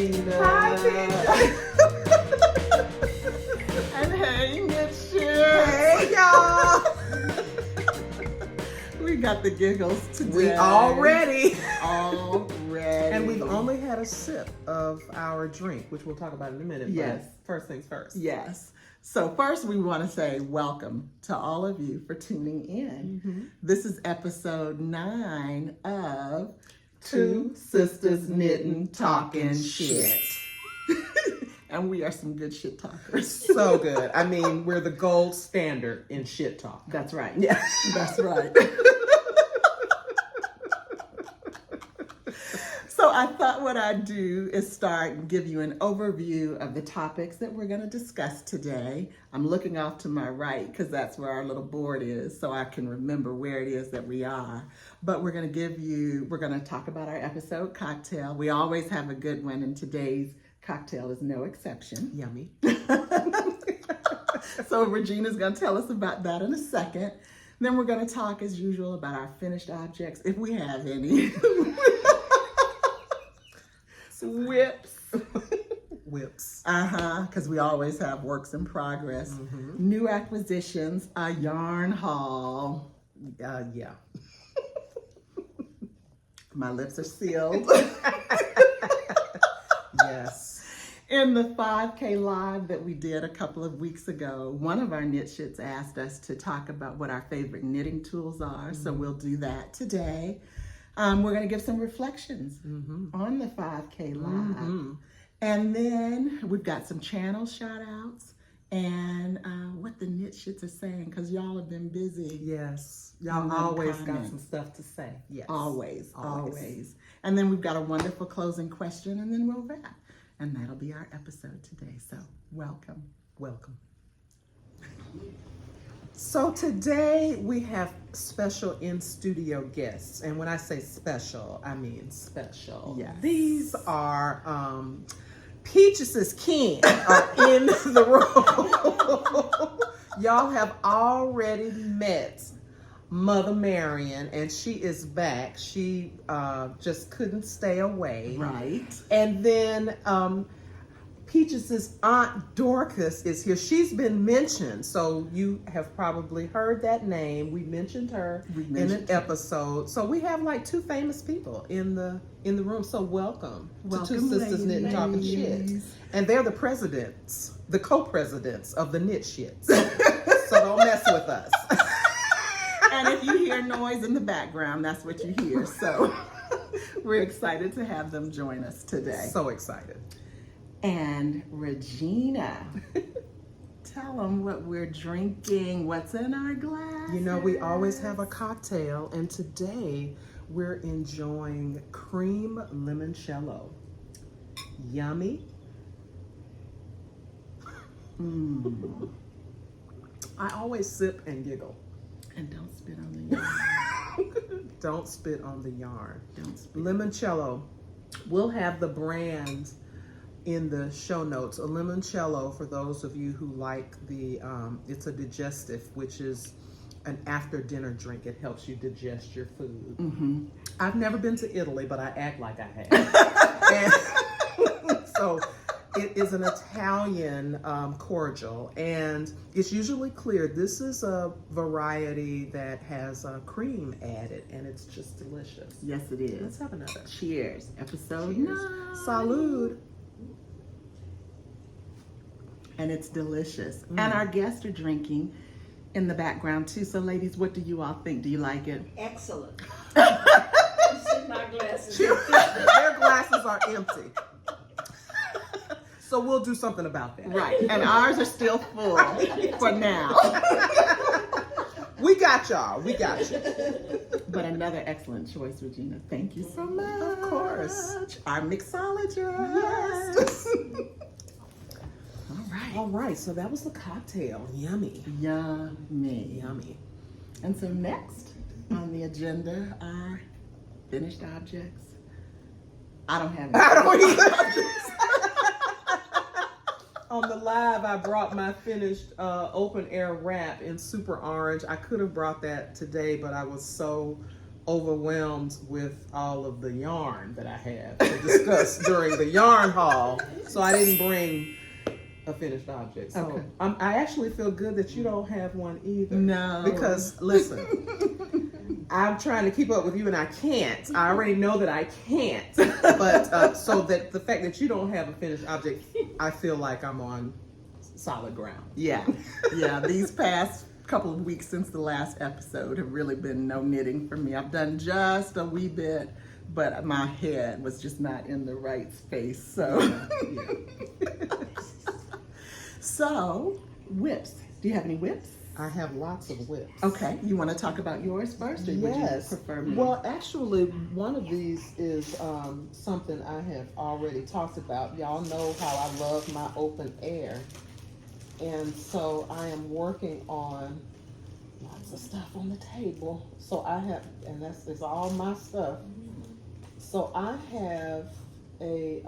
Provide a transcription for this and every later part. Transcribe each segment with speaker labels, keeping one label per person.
Speaker 1: Regina.
Speaker 2: Hi, Regina. And hey, KnitShit.
Speaker 1: Hey, y'all.
Speaker 2: We got the giggles today.
Speaker 1: We already.
Speaker 2: And
Speaker 1: we've only had a sip of our drink, which we'll talk about in a minute.
Speaker 2: Yes.
Speaker 1: But first things first.
Speaker 2: Yes. So first we want to say welcome to all of you for tuning in.
Speaker 1: Mm-hmm.
Speaker 2: This is episode 9 of Two Sistahs Knittin Talkin Shit. And we are some good shit talkers.
Speaker 1: So good. I mean, we're the gold standard in shit talk.
Speaker 2: That's right.
Speaker 1: Yeah.
Speaker 2: That's right. So I thought what I'd do is start and give you an overview of the topics that we're going to discuss today. I'm looking off to my right because that's where our little board is, so I can remember where it is that we are. But we're going to talk about our episode cocktail. We always have a good one, and today's cocktail is no exception.
Speaker 1: Yummy.
Speaker 2: So Regina's going to tell us about that in a second. Then we're going to talk as usual about our finished objects, if we have any. Whips. Because we always have works in progress.
Speaker 1: Mm-hmm.
Speaker 2: New acquisitions, a yarn haul.
Speaker 1: Yeah.
Speaker 2: My lips are sealed.
Speaker 1: Yes.
Speaker 2: In the 5K live that we did a couple of weeks ago, one of our KnitShits asked us to talk about what our favorite knitting tools are. Mm-hmm. So we'll do that today. We're going to give some reflections on the 5K live. Mm-hmm. And then we've got some channel shout outs and what the KnitShits are saying, because y'all have been busy.
Speaker 1: Yes. Y'all always got some stuff to say. Yes.
Speaker 2: Always. And then we've got a wonderful closing question, and then we'll wrap. And that'll be our episode today. So welcome.
Speaker 1: So today we have special in-studio guests. And when I say special, I mean special.
Speaker 2: Yes.
Speaker 1: These are Peaches' kin are in the room. Y'all have already met Mother Marion, and she is back. She just couldn't stay away.
Speaker 2: Right.
Speaker 1: And then Peaches' aunt Dorcas is here. She's been mentioned, so you have probably heard that name. We mentioned her in an episode. So we have like 2 famous people in the room. So welcome to Two Sistahs Knittin Talkin Shit. And they're the presidents, the co-presidents of the KnitShits. So don't mess with us.
Speaker 2: And if you hear noise in the background, that's what you hear. So we're excited to have them join us today.
Speaker 1: So excited.
Speaker 2: And Regina, tell them what we're drinking, what's in our glass.
Speaker 1: You know, we always have a cocktail, and today we're enjoying cream limoncello. Yummy. I always sip and giggle.
Speaker 2: And don't spit on the yarn.
Speaker 1: Don't spit on the yarn.
Speaker 2: Don't spit.
Speaker 1: Limoncello. We'll have the brand in the show notes. A limoncello, for those of you who like the, it's a digestive, which is an after dinner drink. It helps you digest your food. Mm-hmm. I've never been to Italy, but I act like I have. And so it is an Italian cordial, and it's usually clear. This is a variety that has cream added, and it's just delicious.
Speaker 2: Yes, it is.
Speaker 1: Let's have another.
Speaker 2: Cheers. Episode
Speaker 1: Cheers.
Speaker 2: 9.
Speaker 1: Salud.
Speaker 2: And it's delicious. And our guests are drinking in the background too. So ladies, what do you all think? Do you like it?
Speaker 3: Excellent. My glasses.
Speaker 1: Their glasses are empty. So we'll do something about that.
Speaker 2: Right. And ours are still full for now.
Speaker 1: We got y'all. We got you.
Speaker 2: But another excellent choice, Regina. Thank you so much.
Speaker 1: Of course.
Speaker 2: Our mixologist.
Speaker 1: Yes.
Speaker 2: All
Speaker 1: right. So that was the cocktail. Yummy.
Speaker 2: Yummy.
Speaker 1: And
Speaker 2: so next on the agenda are finished objects. I don't have any.
Speaker 1: I don't either. On the live, I brought my finished open air wrap in super orange. I could have brought that today, but I was so overwhelmed with all of the yarn that I have to discuss during the yarn haul, so I didn't bring a finished object. So
Speaker 2: Okay.
Speaker 1: I actually feel good that you don't have one either.
Speaker 2: No.
Speaker 1: Because listen, I'm trying to keep up with you and I can't. I already know that I can't. But so that the fact that you don't have a finished object, I feel like I'm on solid ground.
Speaker 2: Yeah. These past couple of weeks since the last episode have really been no knitting for me. I've done just a wee bit, but my head was just not in the right space. So, so whips. Do you have any whips?
Speaker 1: I have lots of whips.
Speaker 2: Okay. You want to talk about yours first, or would you prefer me?
Speaker 1: Well, actually, one of these is something I have already talked about. Y'all know how I love my open air. And so I am working on lots of stuff on the table. So I have, and it's all my stuff. So I have a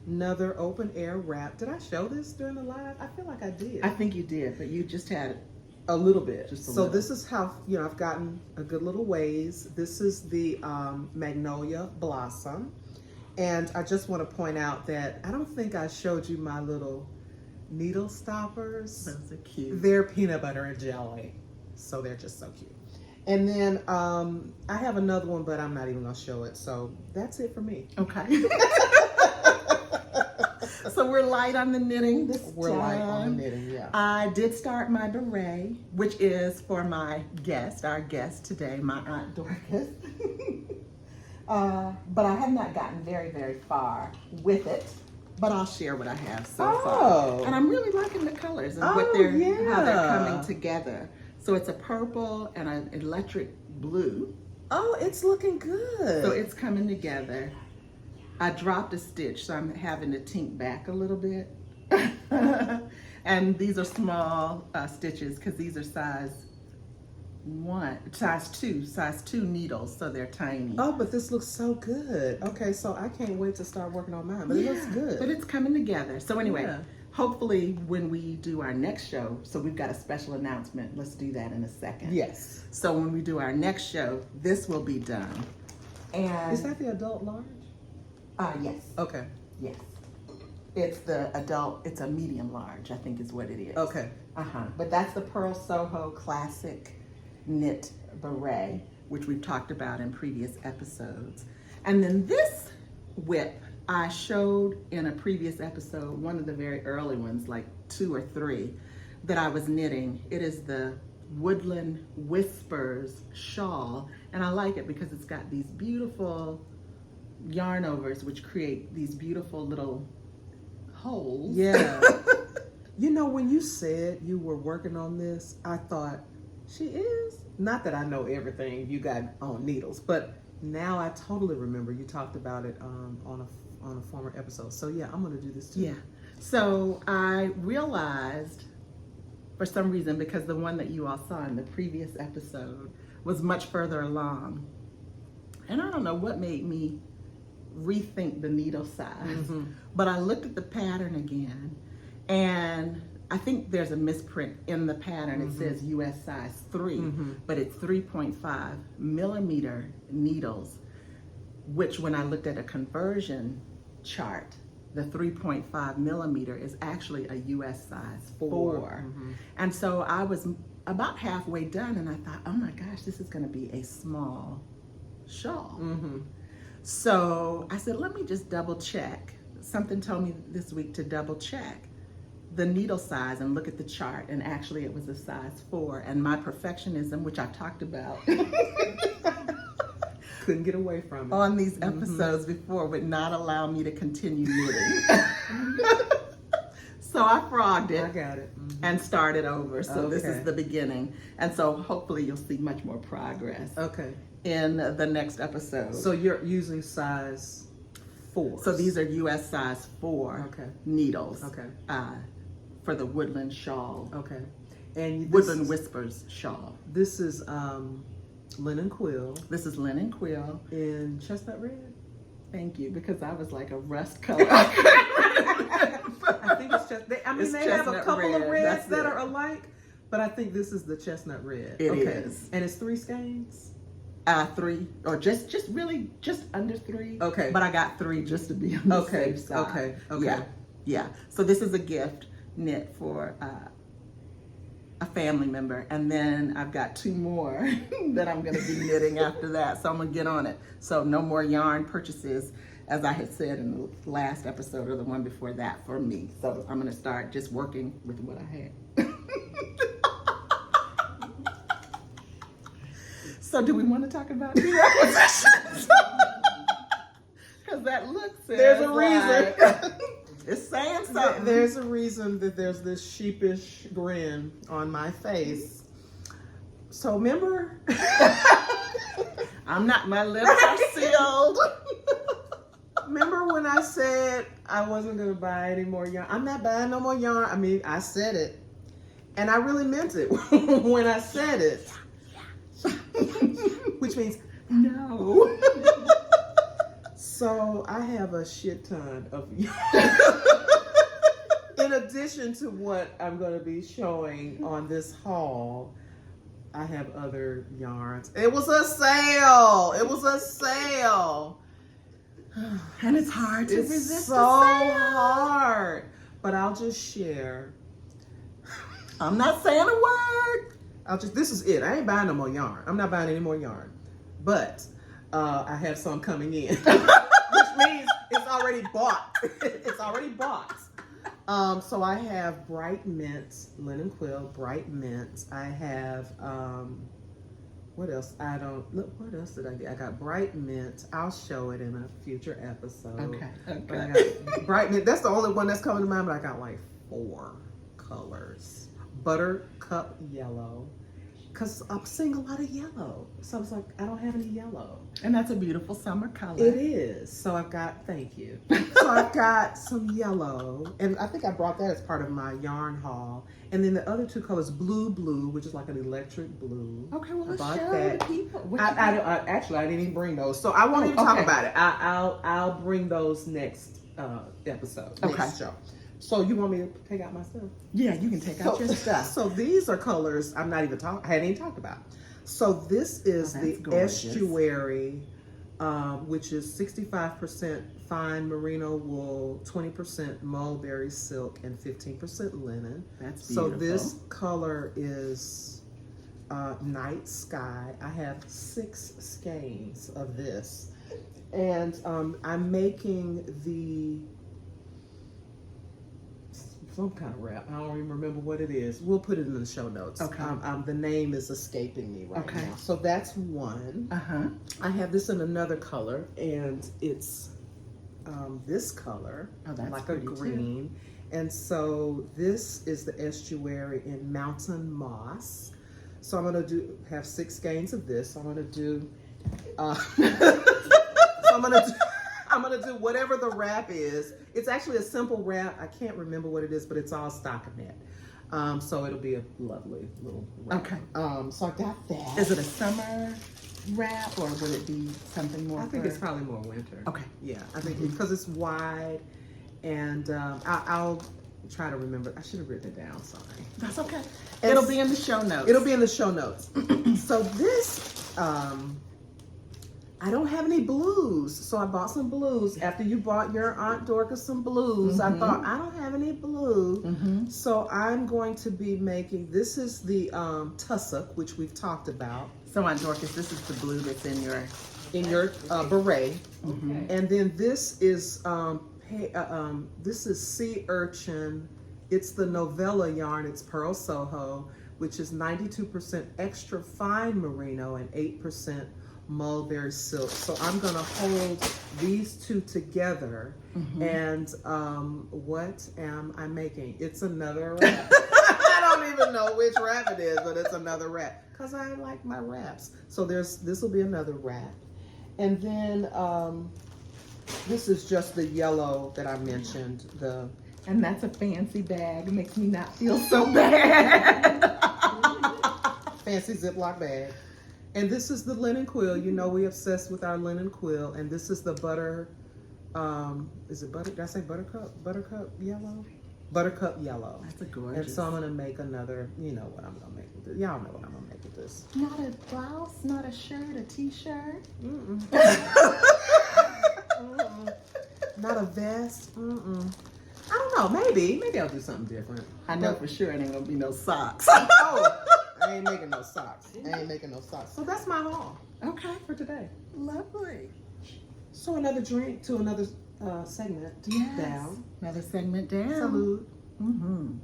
Speaker 1: another open air wrap. Did I show this during the live? I feel like I did.
Speaker 2: I think you did, but you just had
Speaker 1: A little bit.
Speaker 2: Just a
Speaker 1: so
Speaker 2: little.
Speaker 1: this is how, I've gotten a good little ways. This is the Magnolia Blossom. And I just want to point out that I don't think I showed you my little needle stoppers.
Speaker 2: those are cute.
Speaker 1: They're peanut butter and jelly. So they're just so cute. And then I have another one, but I'm not even going to show it. So that's it for me.
Speaker 2: Okay. So we're light on the knitting this
Speaker 1: We're
Speaker 2: time.
Speaker 1: light on the knitting, yeah.
Speaker 2: I did start my beret, which is for my guest, our guest today, my Aunt Dorcas. But I have not gotten very, very far with it. But I'll share what I have so far. And I'm really liking the colors and how they're coming together. So it's a purple and an electric blue.
Speaker 1: Oh, it's looking good.
Speaker 2: So it's coming together. I dropped a stitch, so I'm having to tink back a little bit. And these are small stitches because these are size 2 needles, so they're tiny.
Speaker 1: Oh, but this looks so good. Okay, so I can't wait to start working on mine, but it looks good.
Speaker 2: But it's coming together. So anyway,
Speaker 1: Yeah.
Speaker 2: hopefully when we do our next show, so we've got a special announcement. Let's do that in a second.
Speaker 1: Yes.
Speaker 2: So when we do our next show, this will be done. And
Speaker 1: Is that the adult large?
Speaker 2: yes.
Speaker 1: Okay.
Speaker 2: Yes. It's the adult, it's a medium large, I think is what it is.
Speaker 1: Okay.
Speaker 2: But that's the Pearl Soho Classic Knit Beret, which we've talked about in previous episodes. And then this whip I showed in a previous episode, one of the very early ones, like 2 or 3, that I was knitting. It is the Woodland Whispers shawl. And I like it because it's got these beautiful yarn overs, which create these beautiful little holes.
Speaker 1: Yeah. When you said you were working on this, I thought, she is? Not that I know everything you got on needles, but now I totally remember you talked about it on a former episode. So yeah, I'm gonna do this too.
Speaker 2: Yeah. So I realized for some reason, because the one that you all saw in the previous episode was much further along. And I don't know what made me rethink the needle size, but I looked at the pattern again, and I think there's a misprint in the pattern. It says US size 3, but it's 3.5 millimeter needles, which when I looked at a conversion chart, the 3.5 millimeter is actually a US size 4. And so I was about halfway done, and I thought, oh my gosh, this is gonna be a small shawl. So I said, let me just double check. Something told me this week to double check the needle size and look at the chart, and actually it was a size 4. And my perfectionism, which I've talked about
Speaker 1: Couldn't get away from it.
Speaker 2: on these episodes before, would not allow me to continue knitting. So I frogged it.
Speaker 1: I got it.
Speaker 2: And started over. So this
Speaker 1: Okay.
Speaker 2: is the beginning. And so hopefully you'll see much more progress
Speaker 1: Okay.
Speaker 2: in the next episode.
Speaker 1: So you're using size 4.
Speaker 2: So these are US size 4
Speaker 1: Okay.
Speaker 2: needles.
Speaker 1: Okay.
Speaker 2: For the Woodland shawl.
Speaker 1: Okay. And this
Speaker 2: Woodland
Speaker 1: is,
Speaker 2: Whispers shawl.
Speaker 1: this is linen quill
Speaker 2: This is linen quill.
Speaker 1: in chestnut red.
Speaker 2: Thank you, because I was like a rust color.
Speaker 1: I think it's just. They have a
Speaker 2: chestnut
Speaker 1: couple of
Speaker 2: red,
Speaker 1: reds
Speaker 2: that's
Speaker 1: that
Speaker 2: it.
Speaker 1: are alike, but I think this is the chestnut red.
Speaker 2: It
Speaker 1: okay.
Speaker 2: is.
Speaker 1: And it's 3 skeins.
Speaker 2: 3, or just really just under 3.
Speaker 1: Okay.
Speaker 2: But I got 3 just to be on the
Speaker 1: Okay,
Speaker 2: safe side.
Speaker 1: okay.
Speaker 2: Yeah. So this is a gift knit for a family member, and then I've got 2 more that I'm going to be knitting after that. So I'm going to get on it. So no more yarn purchases, as I had said in the last episode or the one before that, for me. So I'm going to start just working with what I had. So do we want to talk about new acquisitions? Because that look says
Speaker 1: There's a reason.
Speaker 2: like, it's saying something.
Speaker 1: There's a reason that there's this sheepish grin on my face. So remember,
Speaker 2: I'm not, my lips are sealed.
Speaker 1: remember when I said I wasn't gonna buy any more yarn? I'm not buying no more yarn. I mean, I said it, and I really meant it when I said it. Which means no. So I have a shit ton of yarn. In addition to what I'm going to be showing on this haul, I have other yarns. It was a sale. It was a sale.
Speaker 2: And it's hard to
Speaker 1: It's
Speaker 2: resist
Speaker 1: so
Speaker 2: the sale.
Speaker 1: hard. But I'll just share.
Speaker 2: I'm not saying a word.
Speaker 1: This is it. I ain't buying no more yarn. I'm not buying any more yarn. But I have some coming in. Which means it's already bought. It's already bought. So I have bright mint, linen quill, bright mint. I have, what else? What else did I get? I got bright mint. I'll show it in a future episode.
Speaker 2: Okay.
Speaker 1: But I got bright mint. That's the only one that's coming to mind, but I got like 4 colors. Buttercup yellow. Because I'm seeing a lot of yellow. So I was like, I don't have any yellow.
Speaker 2: And that's a beautiful summer color.
Speaker 1: It is. So I've got, thank you. So I've got some yellow. And I think I brought that as part of my yarn haul. And then the other 2 colors, blue, which is like an electric blue.
Speaker 2: Okay, well,
Speaker 1: I
Speaker 2: let's
Speaker 1: bought
Speaker 2: show
Speaker 1: that.
Speaker 2: the people. What
Speaker 1: Actually, I didn't even bring those. So I won't even talk
Speaker 2: okay.
Speaker 1: about it. I'll bring those next episode,
Speaker 2: Okay.
Speaker 1: next show. So you want me to take out my stuff?
Speaker 2: Yeah, you can take out your stuff.
Speaker 1: So these are colors I hadn't even talked about. So this is the
Speaker 2: gorgeous.
Speaker 1: estuary, which is 65% fine merino wool, 20% mulberry silk, and 15% linen.
Speaker 2: That's beautiful.
Speaker 1: So this color is night sky. I have 6 skeins of this, and I'm making some kind of wrap. I don't even remember what it is. We'll put it in the show notes.
Speaker 2: Okay.
Speaker 1: The name is escaping me right
Speaker 2: Okay.
Speaker 1: now. So that's one.
Speaker 2: Uh-huh.
Speaker 1: I have this in another color, and it's this color,
Speaker 2: Oh, that's
Speaker 1: like a
Speaker 2: pretty,
Speaker 1: green. And so this is the estuary in Mountain Moss. So I'm gonna have 6 skeins of this. I'm gonna do. I'm gonna do whatever the wrap is. It's actually a simple wrap. I can't remember what it is, but it's all stockinette. So it'll be a lovely little wrap.
Speaker 2: Okay.
Speaker 1: So I got that.
Speaker 2: Is it a summer wrap, or would it be something more?
Speaker 1: I think it's probably more winter.
Speaker 2: Okay.
Speaker 1: Yeah, I think because it's wide, and I'll try to remember. I should have written it down. Sorry.
Speaker 2: That's okay.
Speaker 1: And
Speaker 2: It'll be in the show notes.
Speaker 1: It'll be in the show notes. So this, I don't have any blues, so I bought some blues. After you bought your Aunt Dorcas some blues, I thought, I don't have any blue. So I'm going to be making, this is the tussock, which we've talked about.
Speaker 2: So Aunt Dorcas, this is the blue that's in your
Speaker 1: beret.
Speaker 3: Okay.
Speaker 1: And then this is sea urchin. It's the novella yarn. It's Pearl Soho, which is 92% extra fine merino and 8% mulberry silk. So I'm gonna hold these 2 together. And what am I making? It's another wrap. I don't even know which wrap it is, but it's another wrap because I like my wraps. So this will be another wrap. And then this is just the yellow that I mentioned.
Speaker 2: And that's a fancy bag. It makes me not feel so bad.
Speaker 1: Fancy Ziploc bag. And this is the linen quill. You know we obsessed with our linen quill. And this is the butter, is it butter? Did I say buttercup? Buttercup yellow? Buttercup yellow.
Speaker 2: That's a gorgeous.
Speaker 1: And so I'm gonna make another, you know what I'm gonna make with it. Y'all know what I'm gonna make at this.
Speaker 2: Not a blouse, not a shirt, a t-shirt.
Speaker 1: Mm-mm. Mm-mm. Not a vest. Mm-mm. I don't know. Maybe I'll do something different.
Speaker 2: I know for sure it ain't gonna be no socks.
Speaker 1: Oh, I ain't making no socks. So that's my haul
Speaker 2: Okay,
Speaker 1: for today.
Speaker 2: lovely.
Speaker 1: So another drink to another segment down.
Speaker 2: Another segment down.
Speaker 1: Salute.
Speaker 2: Mm-hmm.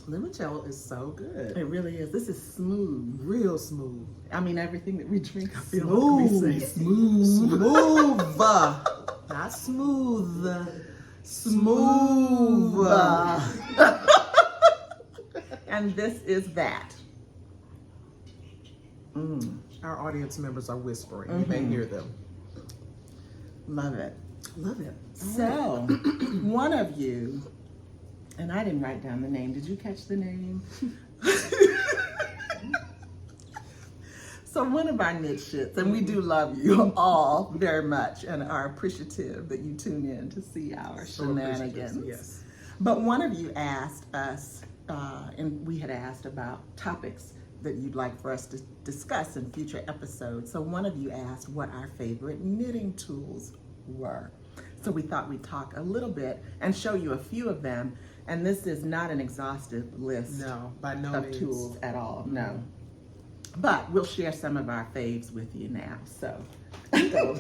Speaker 1: Limoncello is so good.
Speaker 2: It really is. This is smooth.
Speaker 1: Real smooth.
Speaker 2: I mean, everything that we drink, I feel
Speaker 1: Smooth.
Speaker 2: like we say smooth.
Speaker 1: Smooth. Not smooth. Smooth.
Speaker 2: And this is that.
Speaker 1: Our audience members are whispering. You may hear them.
Speaker 2: Love it.
Speaker 1: Love it.
Speaker 2: So, one of you, and I didn't write down the name. Did you catch the name? So one of our KnitShits, and we do love you all very much and are appreciative that you tune in to see our shenanigans.
Speaker 1: Yes.
Speaker 2: But one of you asked us, and we had asked about topics that you'd like for us to discuss in future episodes. So one of you asked what our favorite knitting tools were. So we thought we'd talk a little bit and show you a few of them. And this is not an exhaustive list
Speaker 1: No, by no
Speaker 2: of
Speaker 1: means.
Speaker 2: tools at all, no. But we'll share some of our faves with you now, so.
Speaker 1: Go.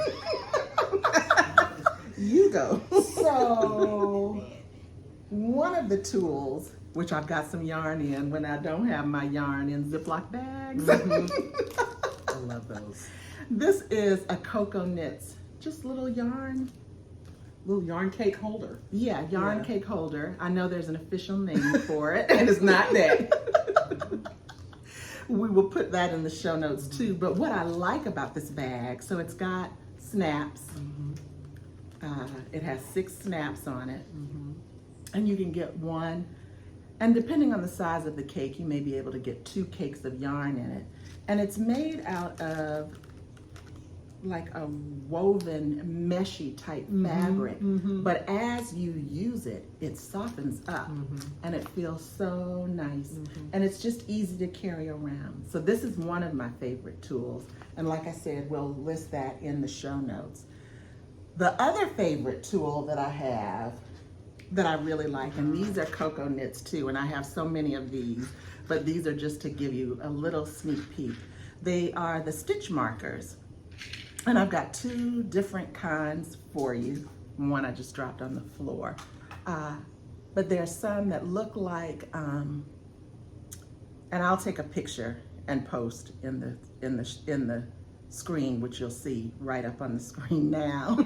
Speaker 1: You go.
Speaker 2: So, one of the tools, which I've got some yarn in when I don't have my yarn in Ziploc bags.
Speaker 1: I love those.
Speaker 2: This is a Cocoa Knits, just little yarn.
Speaker 1: Little yarn cake holder.
Speaker 2: Yeah, yarn cake holder. I know there's an official name for it.
Speaker 1: And it's not that.
Speaker 2: We will put that in the show notes too. But what I like about this bag, so it's got snaps. It has 6 snaps on it. And you can get one. And depending on the size of the cake, you may be able to get 2 cakes of yarn in it. And it's made out of like a woven meshy type fabric, but as you use it, it softens up and it feels so nice, and it's just easy to carry around. So this is one of my favorite tools, and like I said, we'll list that in the show notes. The other favorite tool that I have that I really like, and these are Cocoa Knits too, and I have so many of these, but these are just to give you a little sneak peek. They are the stitch markers. And I've got 2 different kinds for you. One I just dropped on the floor. But there's some that look like, and I'll take a picture and post in the screen, which you'll see right up on the screen now.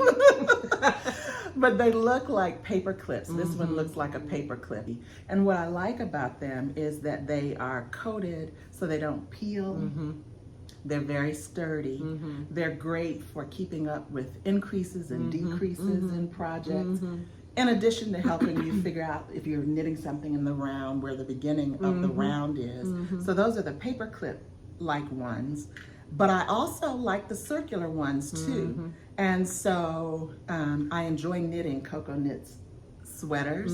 Speaker 2: But they look like paper clips. This one looks like a paper clip. And what I like about them is that they are coated so they don't peel. They're very sturdy. They're great for keeping up with increases and decreases in projects. In addition to helping you figure out if you're knitting something in the round, where the beginning of the round is. So those are the paper clip like ones. But I also like the circular ones too. And so I enjoy knitting Cocoa Knits sweaters.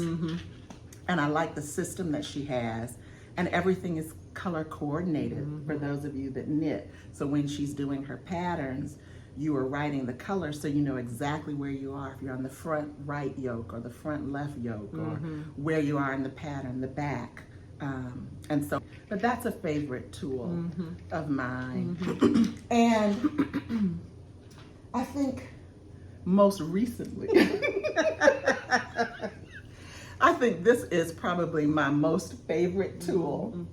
Speaker 2: And I like the system that she has. And everything is color coordinated for those of you that knit. So when she's doing her patterns, you are writing the colors so you know exactly where you are, if you're on the front right yoke or the front left yoke, or where you are in the pattern, the back. And so, but that's a favorite tool of mine. And I think most recently, I think this is probably my most favorite tool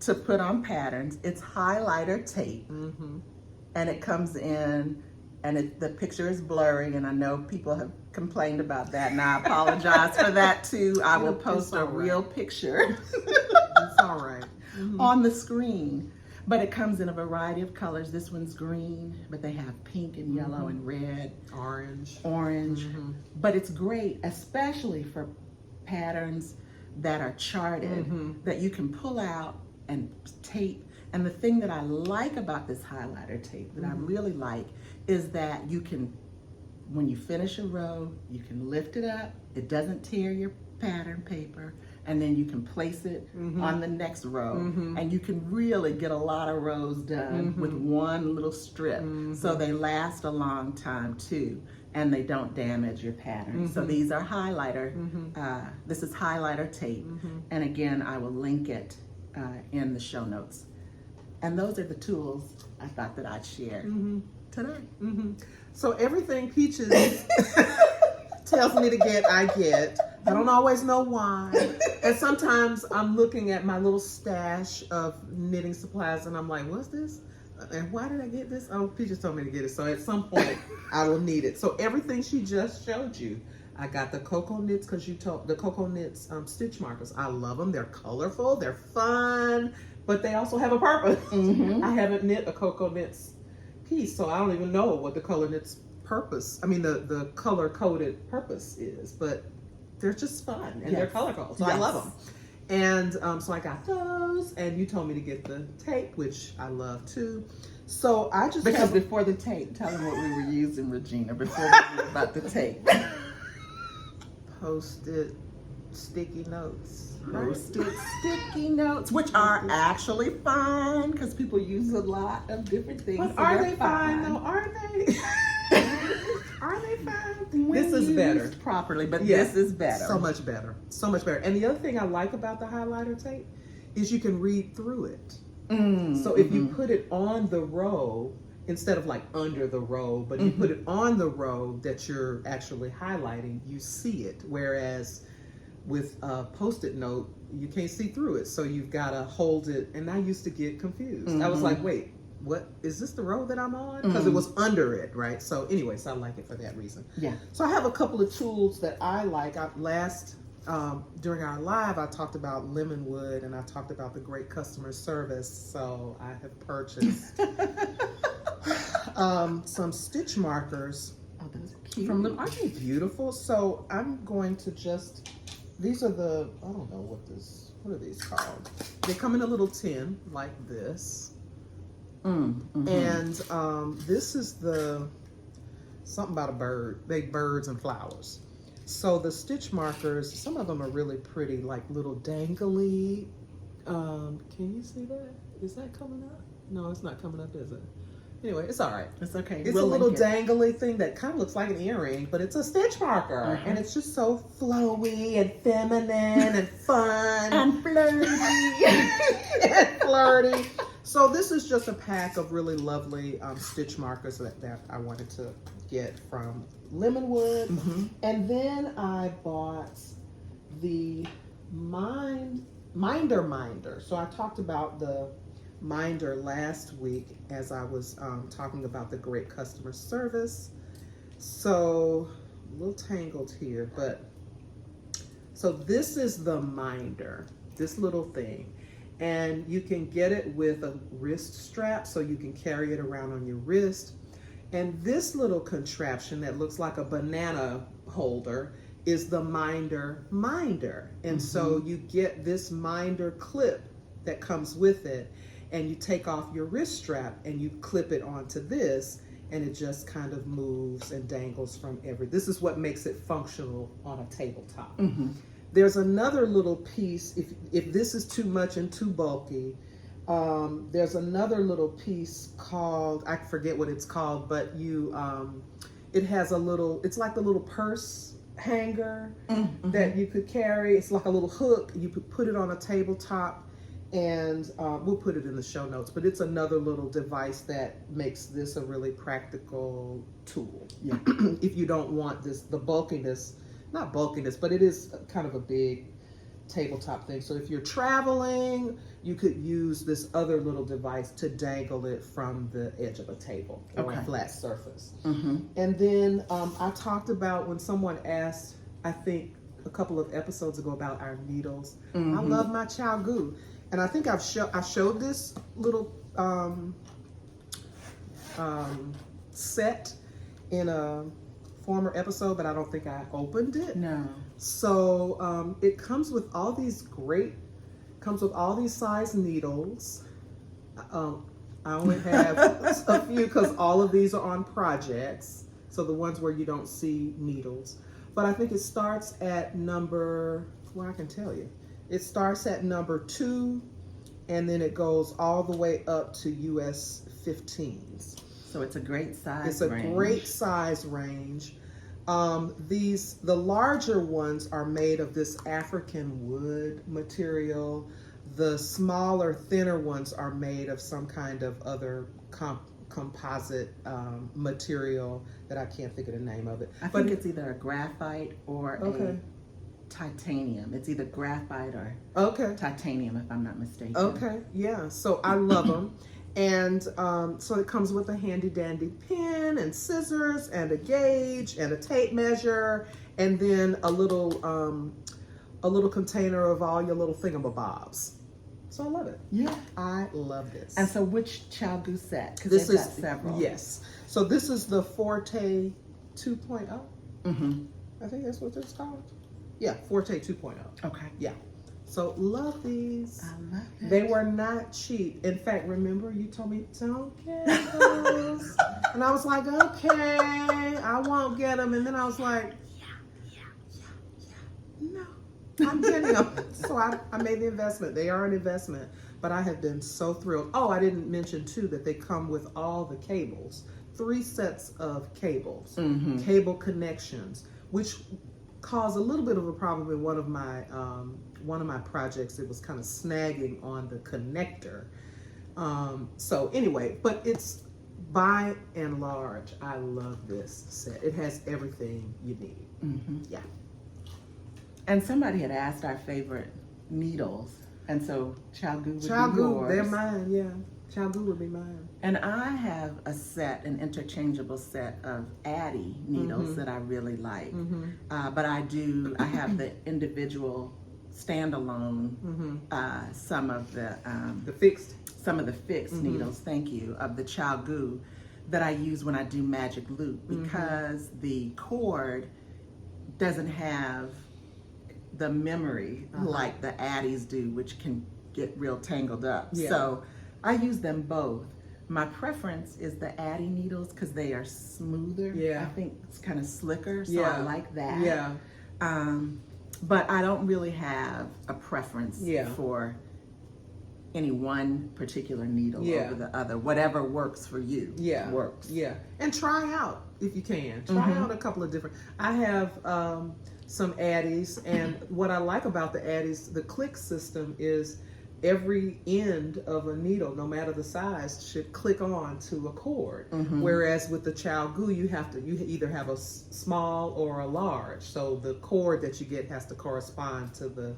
Speaker 2: to put on patterns. It's highlighter tape, and it comes in, and the picture is blurry, and I know people have complained about that, and I apologize for that too. I will post a real picture
Speaker 1: It's all right.
Speaker 2: on the screen. But it comes in a variety of colors. This one's green, but they have pink and yellow and red, orange. But it's great, especially for patterns that are charted, that you can pull out and tape. And the thing that I like about this highlighter tape that I really like is that you can, when you finish a row, you can lift it up. It doesn't tear your pattern paper, and then you can place it on the next row, and you can really get a lot of rows done with one little strip. So they last a long time too, and they don't damage your pattern. So these are highlighter, this is highlighter tape, and again, I will link it in the show notes. And those are the tools I thought that I'd share today.
Speaker 1: So everything Peaches tells me to get, I get. I don't always know why. And sometimes I'm looking at my little stash of knitting supplies and I'm like, what's this? And why did I get this? Oh, Peaches told me to get it. So at some point I will need it. So everything she just showed you, I got the Cocoa Knits because you told the Cocoa Knits stitch markers. I love them. They're colorful. They're fun, but they also have a purpose. I haven't knit a Cocoa Knits piece, so I don't even know what the color knits purpose, the color coded purpose is, but they're just fun and they're colorful, so I love them. And so I got those, and you told me to get the tape, which I love too. So I just
Speaker 2: because before the tape, tell them what we were using, Regina, before we knew about the tape.
Speaker 1: Post-it sticky notes.
Speaker 2: Post-it sticky notes, which are actually fine because people use a lot of different things.
Speaker 1: But
Speaker 2: so
Speaker 1: are
Speaker 2: they're
Speaker 1: they fine though? Are they? Are they fine?
Speaker 2: When
Speaker 1: This is better.
Speaker 2: used properly, but this is better.
Speaker 1: So much better. So much better. And the other thing I like about the highlighter tape is you can read through it. So if you put it on the row, instead of like under the row, but you put it on the row that you're actually highlighting, you see it. Whereas with a Post-it note, you can't see through it. So you've got to hold it. And I used to get confused. I was like, wait, what is this the row that I'm on? Because it was under it, right? So anyways, I like it for that reason.
Speaker 2: Yeah.
Speaker 1: So I have a couple of tools that I like. During our live, I talked about Lemonwood and I talked about the great customer service. So I have purchased some stitch markers.
Speaker 2: Oh, those are cute.
Speaker 1: From them. Aren't they beautiful? So I'm going to these are I don't know what are these called? They come in a little tin like this. And this is something about a bird. Birds and flowers. So the stitch markers, some of them are really pretty, like little dangly. Can you see that? Is that coming up? No, it's not coming up, is it? Anyway, it's all right.
Speaker 2: It's okay.
Speaker 1: It's a little dangly thing that kind of looks like an earring, but it's a stitch marker. And it's just so flowy and feminine and fun.
Speaker 2: And flirty.
Speaker 1: And flirty. So this is just a pack of really lovely stitch markers that I wanted to get from Lemonwood. And then I bought the Minder. So I talked about the Minder last week as I was talking about the great customer service. So a little tangled here, but so this is the Minder, this little thing. And you can get it with a wrist strap so you can carry it around on your wrist. And this little contraption that looks like a banana holder is the Minder. And so you get this Minder clip that comes with it, and you take off your wrist strap and you clip it onto this, and it just kind of moves and dangles from this is what makes it functional on a tabletop. There's another little piece, if this is too much and too bulky, there's another little piece called, I forget what it's called, but it has it's like the little purse hanger that you could carry. It's like a little hook. You could put it on a tabletop, and we'll put it in the show notes, but it's another little device that makes this a really practical tool. Yeah. If you don't want the bulkiness, not bulkiness, but it is kind of a big tabletop thing. So if you're traveling, you could use this other little device to dangle it from the edge of a table or a flat surface. And then I talked about when someone asked, I think a couple of episodes ago, about our needles. I love my Chow Goo. And I think I showed this little set in a former episode, but I don't think I opened it.
Speaker 2: No.
Speaker 1: So it comes with all these size needles. I only have a few because all of these are on projects. So the ones where you don't see needles. But I think it starts at I can tell you. It starts at number 2, and then it goes all the way up to US 15s.
Speaker 2: So it's a great size
Speaker 1: It's a
Speaker 2: range.
Speaker 1: great size range. The larger ones are made of this African wood material. The smaller, thinner ones are made of some kind of other composite material that I can't think of the name of it.
Speaker 2: I think it's either a graphite or
Speaker 1: Okay.
Speaker 2: a titanium. It's either graphite or
Speaker 1: Okay.
Speaker 2: titanium, if I'm not mistaken.
Speaker 1: Okay, yeah, so I love them. And so it comes with a handy dandy pen and scissors and a gauge and a tape measure, and then a little container of all your little thingamabobs. So I love it.
Speaker 2: Yeah.
Speaker 1: I love this.
Speaker 2: And so which Chalgu set? Because
Speaker 1: This
Speaker 2: they've
Speaker 1: is
Speaker 2: got several.
Speaker 1: Yes. So this is the Forte 2.0.
Speaker 2: Mm-hmm.
Speaker 1: I think that's what it's called. Yeah, Forte 2.0.
Speaker 2: Okay.
Speaker 1: Yeah. So love these.
Speaker 2: I love it.
Speaker 1: They were not cheap. In fact, remember you told me don't get those, and I was like, okay, I won't get them. And then I was like, no, I'm getting them. So I made the investment. They are an investment, but I have been so thrilled. Oh, I didn't mention too that they come with all the cables, 3 sets of cables, cable connections, which caused a little bit of a problem in one of my projects. It was kind of snagging on the connector. So anyway, but it's by and large, I love this set. It has everything you need. Yeah.
Speaker 2: And somebody had asked our favorite needles, and so Chalgu would be
Speaker 1: Chalgu,
Speaker 2: yours.
Speaker 1: they're mine. Yeah, Chalgu would be mine.
Speaker 2: And I have a set, an interchangeable set of Addy needles that I really like. But I have the individual standalone, some of the
Speaker 1: fixed
Speaker 2: needles, thank you, of the Chalgu that I use when I do magic loop, because the cord doesn't have the memory like the Addies do, which can get real tangled up.
Speaker 1: Yeah.
Speaker 2: So I use them both. My preference is the Addy needles because they are smoother.
Speaker 1: Yeah.
Speaker 2: I think it's kind of slicker, so
Speaker 1: Yeah.
Speaker 2: I like that.
Speaker 1: Yeah.
Speaker 2: But I don't really have a preference
Speaker 1: Yeah.
Speaker 2: for any one particular needle
Speaker 1: Yeah.
Speaker 2: over the other. Whatever works for you works.
Speaker 1: Yeah. And try out if you can. Try out a couple of different. I have some Addies, and what I like about the Addies, the click system is every end of a needle, no matter the size, should click on to a cord. Whereas with the Chalgu, you either have a small or a large. So the cord that you get has to correspond to the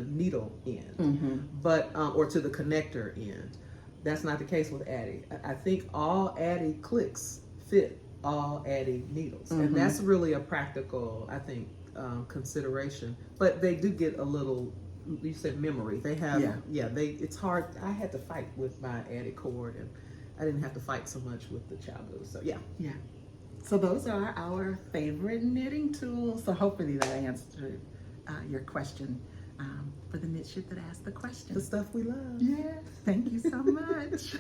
Speaker 1: needle end, but or to the connector end. That's not the case with Addy. I think all Addy clicks fit all Addy needles, and that's really a practical, I think, consideration. But they do get a little. You said memory. They have, it's hard. I had to fight with my Addy cord, and I didn't have to fight so much with the Chalgu. So yeah.
Speaker 2: So those are our favorite knitting tools. So hopefully that answered your question for the KnitShit that asked the question.
Speaker 1: The stuff we love.
Speaker 2: Yeah, thank you so much.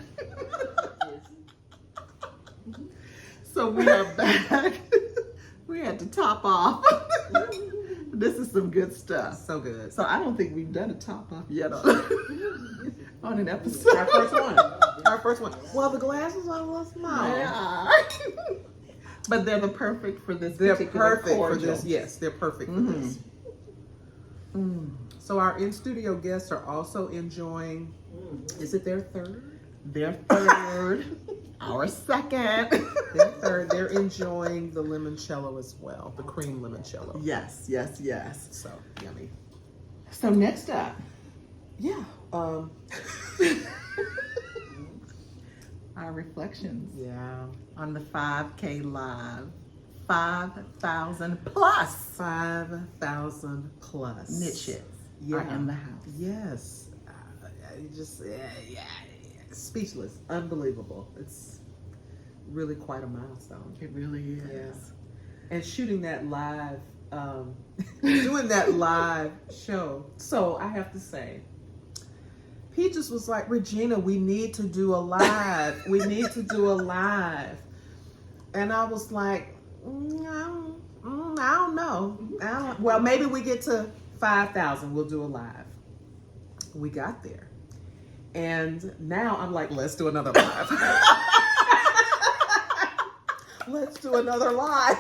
Speaker 2: So we are back. We had to top off. This is some good stuff.
Speaker 1: So good.
Speaker 2: So I don't think we've done a top off yet on an episode.
Speaker 1: Our first one. Our first one. Well, the glasses are a little small.
Speaker 2: Yeah. But they're the perfect for this.
Speaker 1: They're
Speaker 2: particular
Speaker 1: perfect
Speaker 2: cordial.
Speaker 1: for this. Yes, they're perfect for this. So our in-studio guests are also enjoying, is it their third?
Speaker 2: Their third. Our second.
Speaker 1: Their third. They're enjoying the limoncello as well, the cream limoncello.
Speaker 2: Yes.
Speaker 1: So yummy.
Speaker 2: So next up.
Speaker 1: Yeah.
Speaker 2: Our reflections.
Speaker 1: Yeah.
Speaker 2: On the 5K Live. 5,000 plus
Speaker 1: 5,000 plus
Speaker 2: KnitShits are in the house.
Speaker 1: Yes. Speechless. Unbelievable. It's really quite a milestone.
Speaker 2: It really is.
Speaker 1: Yeah. And shooting that live, doing that live show. So I have to say, Peaches was like, Regina, we need to do a live. We need to do a live. And I was like, I don't know. Well, maybe we get to 5,000, we'll do a live. We got there. And now I'm like, let's do another live. Let's do another live.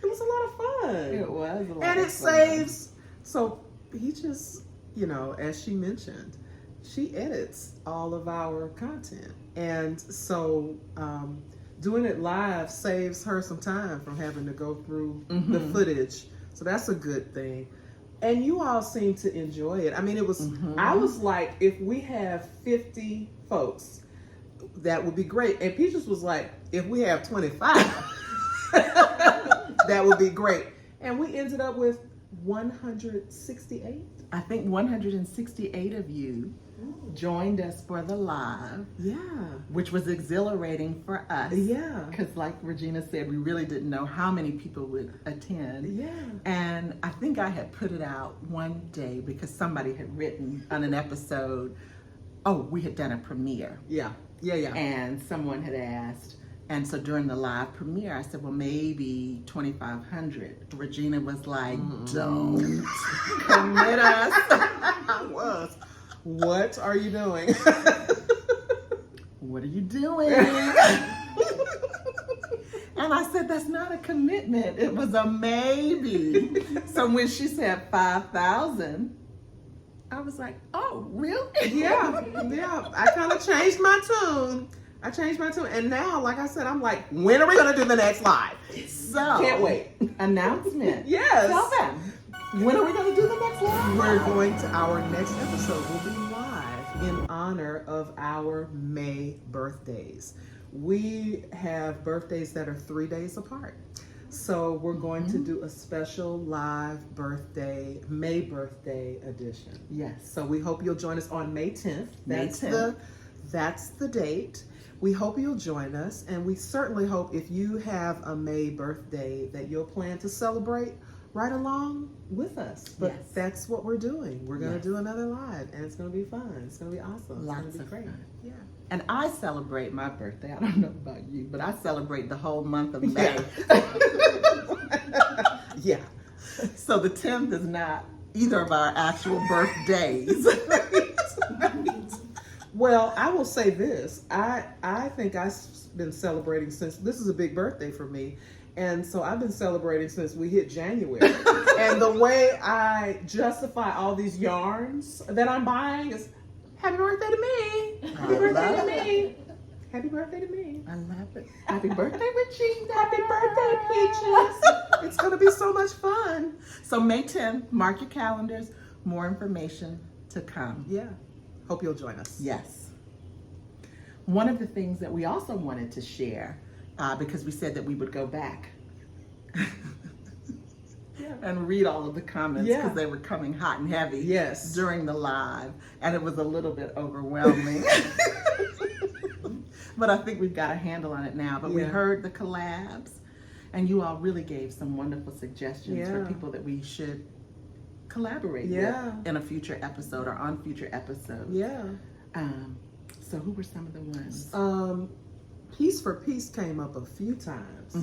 Speaker 1: It was a lot of fun.
Speaker 2: It was a lot
Speaker 1: And
Speaker 2: of
Speaker 1: it
Speaker 2: fun.
Speaker 1: saves, so he just, you know, as she mentioned, she edits all of our content. And so doing it live saves her some time from having to go through the footage. So that's a good thing. And you all seem to enjoy it. I mean, it was, I was like, if we have 50 folks, that would be great. And Peaches was like, if we have 25, that would be great. And we ended up with 168.
Speaker 2: I think 168 of you joined us for the live,
Speaker 1: Yeah.
Speaker 2: which was exhilarating for us.
Speaker 1: Yeah.
Speaker 2: Because like Regina said, we really didn't know how many people would attend.
Speaker 1: Yeah.
Speaker 2: And I think I had put it out one day because somebody had written on an episode, oh, we had done a premiere.
Speaker 1: Yeah. Yeah. Yeah.
Speaker 2: And someone had asked, and so during the live premiere, I said, well, maybe 2,500. Regina was like, don't commit us.
Speaker 1: I was. What are you doing?
Speaker 2: What are you doing? And I said, that's not a commitment. It was a maybe. So when she said 5,000, I was like, oh, really?
Speaker 1: Yeah. Yeah. I kind of changed my tune. And now, like I said, I'm like, when are we going to do the next live?
Speaker 2: So,
Speaker 1: Can't wait.
Speaker 2: Announcement.
Speaker 1: Yes.
Speaker 2: Tell them. When are we going to do the next live?
Speaker 1: We're going to, our next episode will be live in honor of our May birthdays. We have birthdays that are 3 days apart. So we're going to do a special live birthday, May birthday edition.
Speaker 2: Yes.
Speaker 1: So we hope you'll join us on May 10th.
Speaker 2: May 10th.
Speaker 1: That's the date. We hope you'll join us, and we certainly hope if you have a May birthday that you'll plan to celebrate right along with us. But
Speaker 2: Yes.
Speaker 1: that's what we're doing. We're going to
Speaker 2: Yes.
Speaker 1: do another live, and it's going to be fun. It's going to be awesome.
Speaker 2: Lots
Speaker 1: it's going
Speaker 2: of
Speaker 1: to be great.
Speaker 2: fun.
Speaker 1: Yeah.
Speaker 2: And I celebrate my birthday. I don't know about you, but I celebrate the whole month of May.
Speaker 1: Yeah.
Speaker 2: So the 10th is not either of our actual birthdays.
Speaker 1: Well, I will say this. I think I've been celebrating since, this is a big birthday for me. And so I've been celebrating since we hit January. And the way I justify all these yarns that I'm buying is, happy birthday to me. Happy birthday to me. Happy birthday to me.
Speaker 2: I love it. Happy birthday, Regina.
Speaker 1: Happy birthday, Peaches. It's going to be so much fun.
Speaker 2: So May 10th, mark your calendars. More information to come.
Speaker 1: Yeah. Hope you'll join us.
Speaker 2: Yes. One of the things that we also wanted to share, because we said that we would go back and read all of the comments because
Speaker 1: Yeah.
Speaker 2: they were coming hot and heavy
Speaker 1: Yes.
Speaker 2: during the live, and it was a little bit overwhelming. But I think we've got a handle on it now. But we
Speaker 1: Yeah.
Speaker 2: heard the collabs, and you all really gave some wonderful suggestions for
Speaker 1: Yeah.
Speaker 2: people that we should collaborate
Speaker 1: Yeah.
Speaker 2: with in a future episode or on future episodes.
Speaker 1: Yeah.
Speaker 2: So who were some of the ones?
Speaker 1: Piece for Peace came up a few times.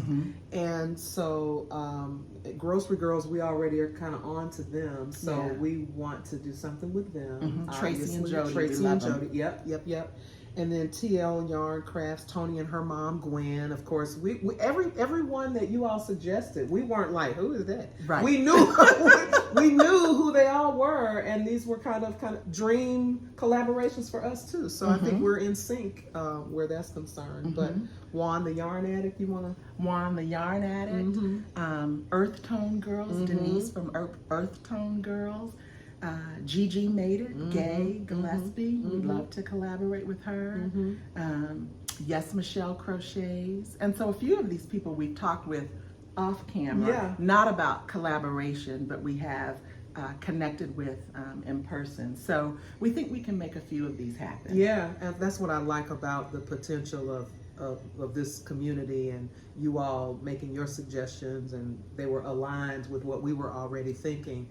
Speaker 1: And so Grocery Girls, we already are kind of on to them. So
Speaker 2: Yeah.
Speaker 1: we want to do something with them.
Speaker 2: Tracy and
Speaker 1: obviously.
Speaker 2: Jody,
Speaker 1: Tracy
Speaker 2: we
Speaker 1: and
Speaker 2: love 'em.
Speaker 1: Jody. Yep. And then TL Yarn Crafts, Tony and her mom, Gwen. Of course, we everyone that you all suggested, we weren't like, who is that?
Speaker 2: Right.
Speaker 1: We knew we knew who they all were, and these were kind of dream collaborations for us too. So I think we're in sync where that's concerned. But Juan the Yarn Addict, you want to?
Speaker 2: Juan the Yarn Addict, Earth Tone Girls, Denise from Earth Tone Girls, Gigi Made It, Gay Gillespie. We'd love to collaborate with her. Yes, Michelle Crochets. And so a few of these people we've talked with off camera,
Speaker 1: Yeah.
Speaker 2: not about collaboration, but we have connected with in person. So we think we can make a few of these happen.
Speaker 1: Yeah, and that's what I like about the potential of this community and you all making your suggestions, and they were aligned with what we were already thinking.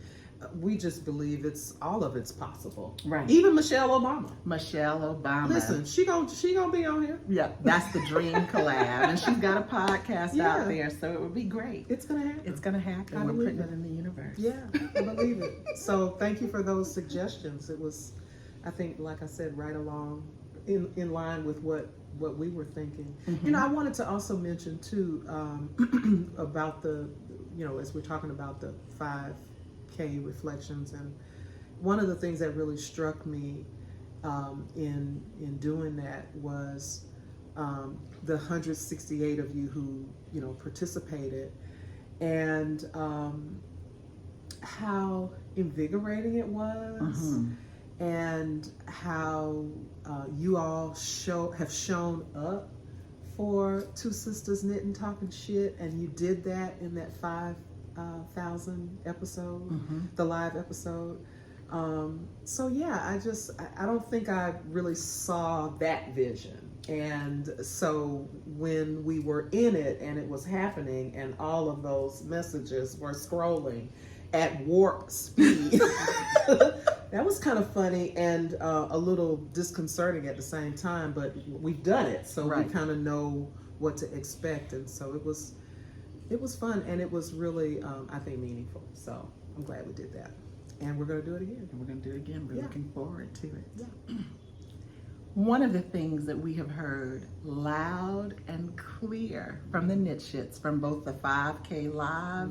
Speaker 1: we just believe all of it's possible.
Speaker 2: Right.
Speaker 1: Even Michelle Obama.
Speaker 2: Michelle Obama.
Speaker 1: Listen, she gonna be on here.
Speaker 2: Yeah, that's the dream collab. And she's got a podcast
Speaker 1: Yeah.
Speaker 2: out there, so it would be great.
Speaker 1: It's gonna happen.
Speaker 2: It's going to happen.
Speaker 1: I
Speaker 2: We're
Speaker 1: believe
Speaker 2: putting it
Speaker 1: it.
Speaker 2: in the universe.
Speaker 1: Yeah, I believe it. So thank you for those suggestions. It was, I think, like I said, right along in line with what we were thinking.
Speaker 2: Mm-hmm.
Speaker 1: You know, I wanted to also mention too about the, as we're talking about the 5K reflections, and one of the things that really struck me in doing that was the 168 of you who participated, and how invigorating it was,
Speaker 2: Mm-hmm.
Speaker 1: and how you all have shown up for Two Sistahs Knittin Talkin Shit, and you did that in that 5,000 episode,
Speaker 2: Mm-hmm.
Speaker 1: the live episode. So yeah, I don't think I really saw that vision. And so when we were in it and it was happening and all of those messages were scrolling at warp speed, that was kind of funny and a little disconcerting at the same time, but we've done it, so
Speaker 2: Right.
Speaker 1: we kind of know what to expect. And so it was fun, and it was really, I think, meaningful. So I'm glad we did that. And we're going to do it again.
Speaker 2: And we're going to do it again. We're
Speaker 1: Yeah.
Speaker 2: looking forward to it.
Speaker 1: Yeah.
Speaker 2: One of the things that we have heard loud and clear from the KnitShits, from both the 5K live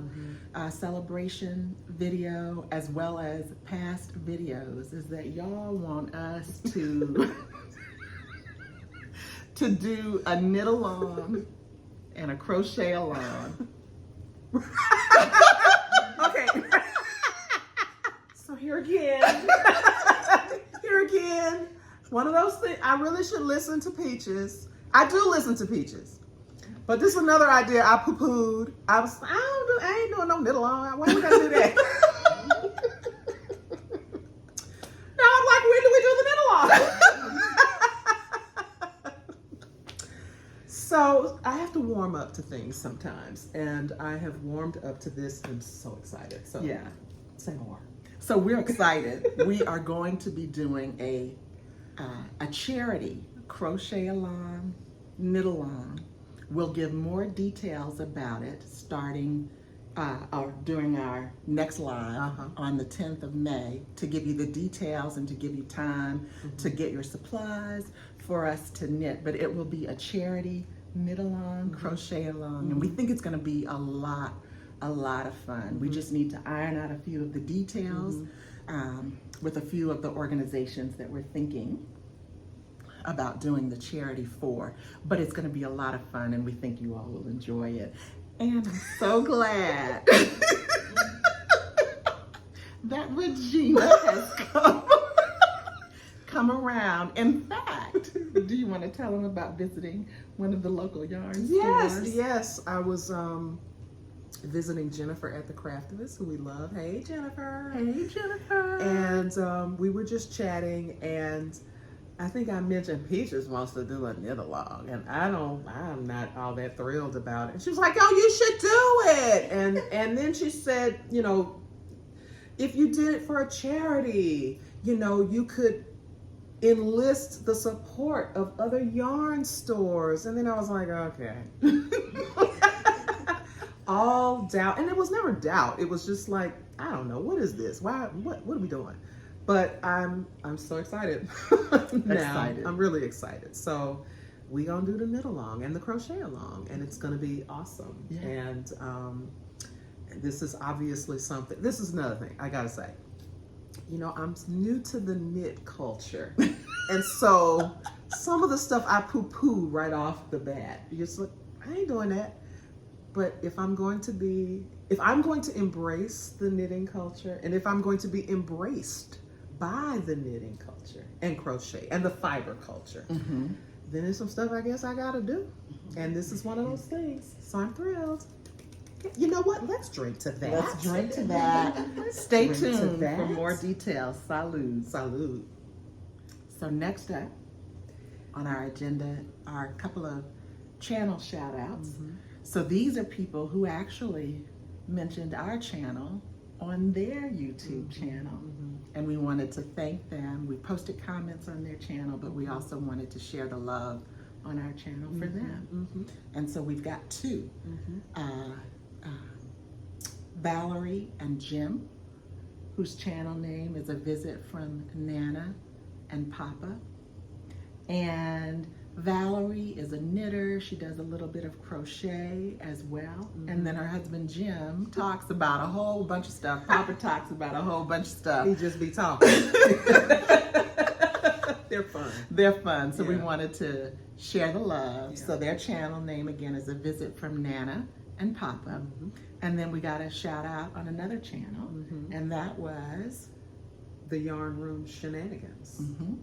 Speaker 2: celebration video as well as past videos, is that y'all want us to to do a knit along and a crochet along.
Speaker 1: Okay. So here again. One of those things, I really should listen to Peaches. I do listen to Peaches. But this is another idea I poo-pooed. I ain't doing no knit along. Why we gotta do that? No, I'm like, when do we do the knit along? So I have to warm up to things sometimes. And I have warmed up to this and I'm so excited. So
Speaker 2: Yeah.
Speaker 1: say more.
Speaker 2: So we're excited. We are going to be doing a charity crochet along, knit along. We'll give more details about it starting or during our next live on the 10th of May, to give you the details and to give you time to get your supplies for us to knit. But it will be a charity knit along, crochet along, and we think it's going to be a lot of fun. We just need to iron out a few of the details with a few of the organizations that we're thinking about doing the charity for. But it's going to be a lot of fun, and we think you all will enjoy it. And I'm so glad that Regina has come around. In fact, do you want to tell them about visiting one of the local yarn stores?
Speaker 1: Yes. I was visiting Jennifer at the Craftivist, who we love. Hey, Jennifer.
Speaker 2: Hey, Jennifer.
Speaker 1: And we were just chatting, and I think I mentioned Peaches wants to do a knit along, and I'm not all that thrilled about it. And she was like, "Oh, you should do it." And then she said, if you did it for a charity, you could enlist the support of other yarn stores. And then I was like, okay. All doubt, and it was never doubt. It was just like, I don't know, what is this? Why? What are we doing? But I'm so excited now.
Speaker 2: Excited.
Speaker 1: I'm really excited. So we gonna do the knit along and the crochet along, and it's gonna be awesome.
Speaker 2: Yeah.
Speaker 1: And this is obviously something. This is another thing I gotta say. I'm new to the knit culture, and so some of the stuff I poo-poo right off the bat. You're just like, I ain't doing that. But if I'm going to embrace the knitting culture, and if I'm going to be embraced by the knitting culture and crochet and the fiber culture, then there's some stuff I guess I gotta do. And this is one of those things. So I'm thrilled. You know what? Let's drink to that.
Speaker 2: Let's drink to that. Stay
Speaker 1: drink to
Speaker 2: tuned
Speaker 1: that.
Speaker 2: for more details. Salud.
Speaker 1: Salud.
Speaker 2: So next up on our agenda are a couple of channel shout outs. So these are people who actually mentioned our channel on their YouTube channel.
Speaker 1: Mm-hmm.
Speaker 2: And we wanted to thank them. We posted comments on their channel, but we also wanted to share the love on our channel for them.
Speaker 1: Mm-hmm.
Speaker 2: And so we've got two, Valerie and Jim, whose channel name is A Visit from Nana and Papa. And Valerie is a knitter. She does a little bit of crochet as well. And then her husband Jim talks about a whole bunch of stuff. Papa talks about a whole bunch of stuff.
Speaker 1: He just be talking. They're fun.
Speaker 2: They're fun. So we
Speaker 1: Yeah.
Speaker 2: wanted to share the love.
Speaker 1: Yeah.
Speaker 2: So their channel name again is A Visit from Nana and Papa. And then we got a shout out on another channel. And that was
Speaker 1: The Yarn Room Shenanigans.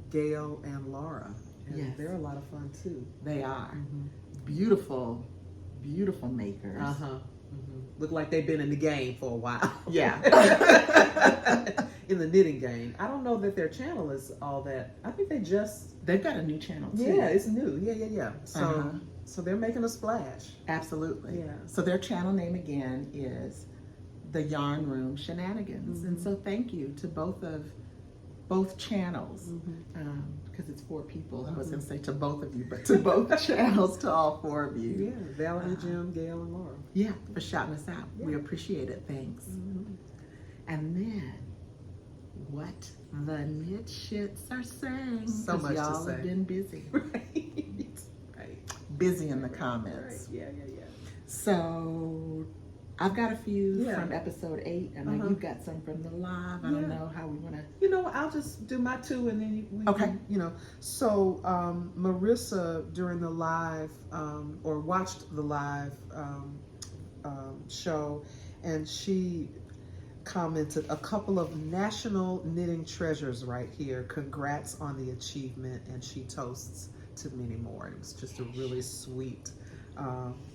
Speaker 1: Gail and Laura. And
Speaker 2: Yes.
Speaker 1: they're a lot of fun too.
Speaker 2: They are beautiful, beautiful makers.
Speaker 1: Look like they've been in the game for a while.
Speaker 2: Yeah.
Speaker 1: In the knitting game. I don't know that their channel is all that. I think they just.
Speaker 2: They've got a new channel too.
Speaker 1: Yeah, it's new. Yeah. So, so they're making a splash.
Speaker 2: Absolutely.
Speaker 1: Yeah.
Speaker 2: So their channel name again is The Yarn Room Shenanigans. And so thank you to both channels, because it's 4 people. I was going to say to both of you, but to both channels, to all 4 of you.
Speaker 1: Yeah, Valerie, Jim, Gail, and Laura.
Speaker 2: Yeah, for shouting us out. We appreciate it. Thanks. And then, what the KnitShits are saying.
Speaker 1: So
Speaker 2: 'cause
Speaker 1: much to
Speaker 2: y'all
Speaker 1: say.
Speaker 2: have been busy.
Speaker 1: Right.
Speaker 2: Busy in the comments.
Speaker 1: Yeah.
Speaker 2: So I've got a few
Speaker 1: Yeah.
Speaker 2: from episode 8, and then you've got some from the live. I don't know how we want to.
Speaker 1: You know, I'll just do my 2 and then we
Speaker 2: Okay.
Speaker 1: can, you know. So Marissa during the live, or watched the live show, and she commented, a couple of national knitting treasures right here. Congrats on the achievement, and she toasts to many more. It was just a really sweet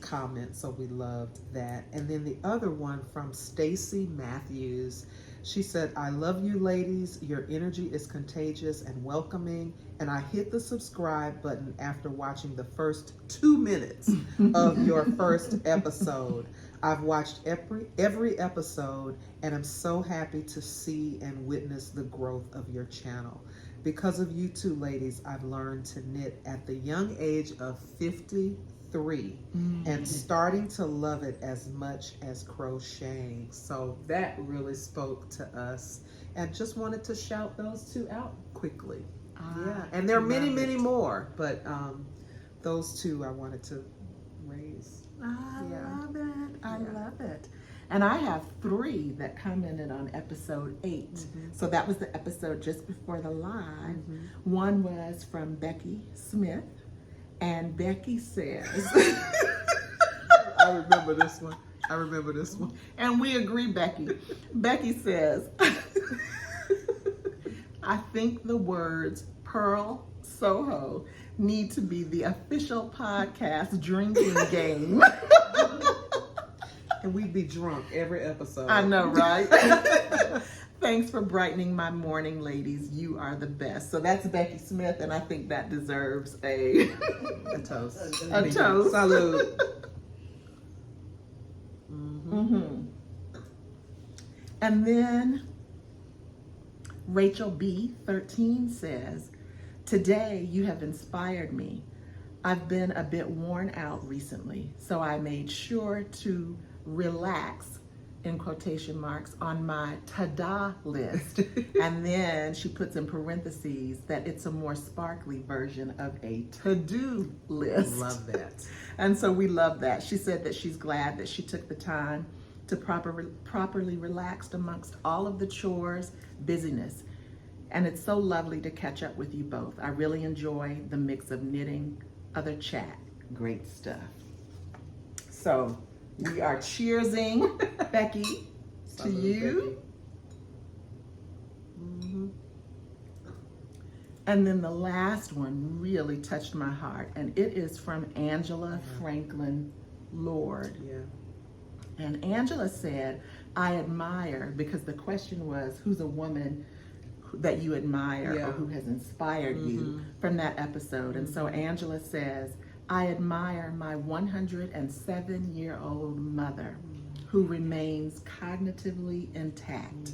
Speaker 1: comment, so we loved that. And then the other one from Stacy Matthews, she said, I love you ladies, your energy is contagious and welcoming, and I hit the subscribe button after watching the first 2 minutes of your first episode. I've watched every episode, and I'm so happy to see and witness the growth of your channel. Because of you two ladies, I've learned to knit at the young age of 53 and starting to love it as much as crocheting. So that really spoke to us, and just wanted to shout those 2 out quickly. Yeah, and there are many more, but those 2 I wanted to raise.
Speaker 2: I
Speaker 1: Yeah.
Speaker 2: love it. I
Speaker 1: Yeah.
Speaker 2: love it. And I have 3 that commented on episode 8. So that was the episode just before the live. One was from Becky Smith, and Becky says,
Speaker 1: I remember this one.
Speaker 2: and we agree, Becky. Becky says, I think the words Pearl Soho need to be the official podcast drinking game.
Speaker 1: And we'd be drunk every episode.
Speaker 2: I know, right? Thanks for brightening my morning, ladies. You are the best. So that's Becky Smith, and I think that deserves a
Speaker 1: toast.
Speaker 2: a toast.
Speaker 1: Salute.
Speaker 2: And then Rachel B13 says, today you have inspired me. I've been a bit worn out recently, so I made sure to relax, in quotation marks, on my ta-da list. And then she puts in parentheses that it's a more sparkly version of a to-do list.
Speaker 1: Love that.
Speaker 2: And so we love that. She said that she's glad that she took the time to properly relax amongst all of the chores, busyness. And it's so lovely to catch up with you both. I really enjoy the mix of knitting, other chat, great stuff. So we are cheersing, Becky, to
Speaker 1: Salute,
Speaker 2: you. And then the last one really touched my heart, and it is from Angela Franklin Lord.
Speaker 1: Yeah.
Speaker 2: And Angela said, I admire, because the question was, who's a woman that you admire or who has inspired you from that episode? And so Angela says, I admire my 107-year-old mother who remains cognitively intact,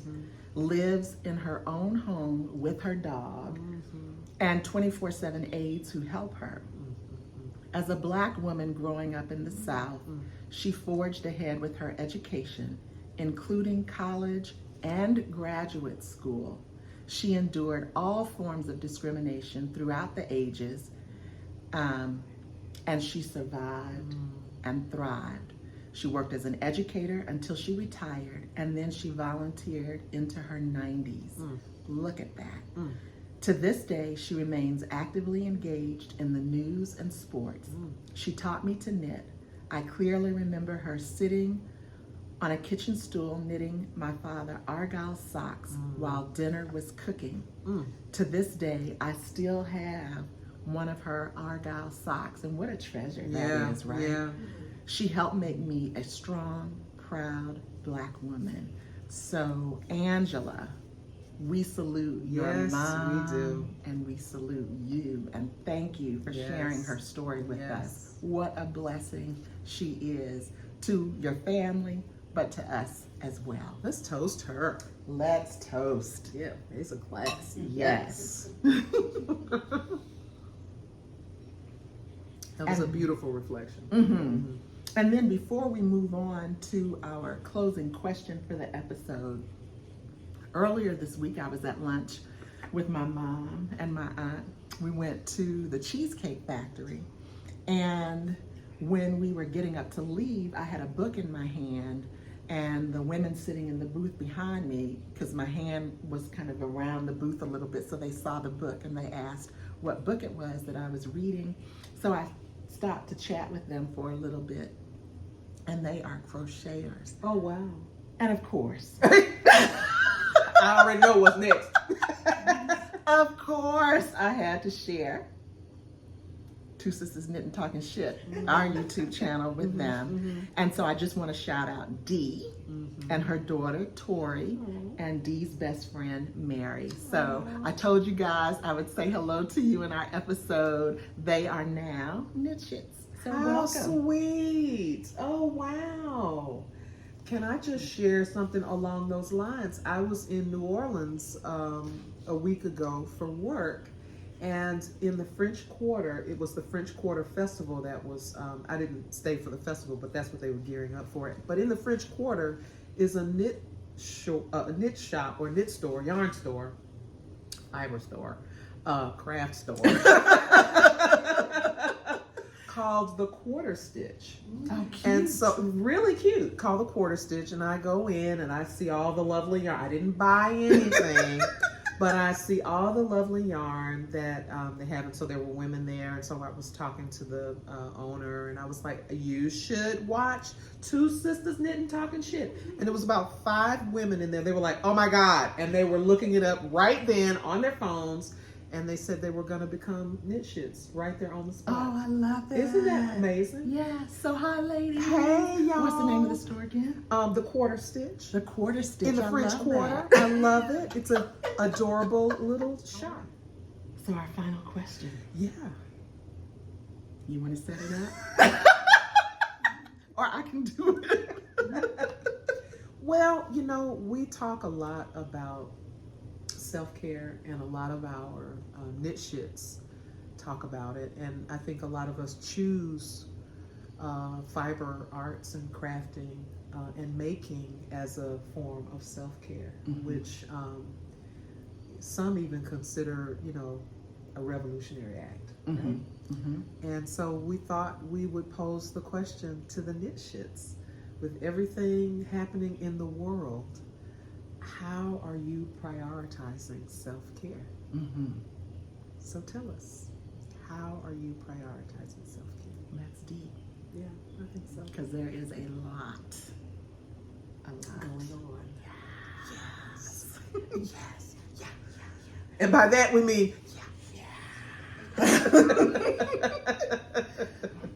Speaker 2: lives in her own home with her dog, and 24/7 aides who help her. As a Black woman growing up in the South, she forged ahead with her education, including college and graduate school. She endured all forms of discrimination throughout the ages, and she survived and thrived. She worked as an educator until she retired, and then she volunteered into her 90s. Look at that. To this day, she remains actively engaged in the news and sports. She taught me to knit. I clearly remember her sitting on a kitchen stool knitting my father Argyle socks while dinner was cooking. To this day, I still have one of her Argyle socks, and what a treasure that is, right?
Speaker 1: Yeah.
Speaker 2: She helped make me a strong, proud Black woman. So, Angela, we salute your mom.
Speaker 1: We do.
Speaker 2: And we salute you. And thank you for sharing her story with us. What a blessing she is to your family, but to us as well.
Speaker 1: Let's toast her.
Speaker 2: Let's toast.
Speaker 1: Yeah, it's a class.
Speaker 2: Yes.
Speaker 1: That was a beautiful reflection.
Speaker 2: And then before we move on to our closing question for the episode, earlier this week I was at lunch with my mom and my aunt. We went to the Cheesecake Factory, and when we were getting up to leave, I had a book in my hand, and the women sitting in the booth behind me, because my hand was kind of around the booth a little bit, so they saw the book and they asked what book it was that I was reading. So I stopped to chat with them for a little bit, and they are crocheters.
Speaker 1: Oh, wow.
Speaker 2: And of course,
Speaker 1: I already know what's next.
Speaker 2: of course, I had to share Two Sistahs Knittin Talkin Shit, our YouTube channel with them. And so I just want to shout out Dee and her daughter Tori and Dee's best friend Mary. So I told you guys I would say hello to you in our episode. They are now KnitShits. So
Speaker 1: How
Speaker 2: welcome.
Speaker 1: sweet. Oh, wow. Can I just share something along those lines? I was in New Orleans a week ago for work, and in the French Quarter, it was the French Quarter Festival that was, I didn't stay for the festival, but that's what they were gearing up for it. But in the French Quarter is a knit shop or knit store, yarn store, fiber store, craft store. Called the Quarter Stitch.
Speaker 2: Oh, cute.
Speaker 1: And so really cute, called the Quarter Stitch, and I go in and I see all the lovely yarn. I didn't buy anything, but I see all the lovely yarn that they have. And so there were women there, and so I was talking to the owner, and I was like, you should watch Two Sistahs Knittin Talkin Shit. And it was about 5 women in there. They were like, oh my God. And they were looking it up right then on their phones. And they said they were going to become KnitShits right there on the spot.
Speaker 2: Oh, I love it.
Speaker 1: Isn't that amazing?
Speaker 2: Yes. So hi, ladies.
Speaker 1: Hey, y'all.
Speaker 2: What's the name of the store again?
Speaker 1: The Quarter Stitch.
Speaker 2: The Quarter Stitch.
Speaker 1: In the
Speaker 2: I
Speaker 1: French
Speaker 2: love
Speaker 1: Quarter.
Speaker 2: that.
Speaker 1: I love it. It's an adorable little shop.
Speaker 2: So our final question.
Speaker 1: Yeah.
Speaker 2: You want to set it up? Or I can do it.
Speaker 1: Well, you know, we talk a lot about self-care, and a lot of our KnitShits talk about it, and I think a lot of us choose fiber arts and crafting and making as a form of self-care, which some even consider, you know, a revolutionary act. Right? And so we thought we would pose the question to the KnitShits. With everything happening in the world, how are you prioritizing self-care? So tell us, how are you prioritizing self-care?
Speaker 2: That's deep.
Speaker 1: Yeah, I think so.
Speaker 2: Because there is a lot
Speaker 1: Going on.
Speaker 2: Yes.
Speaker 1: Yes. Yeah. And by that we mean,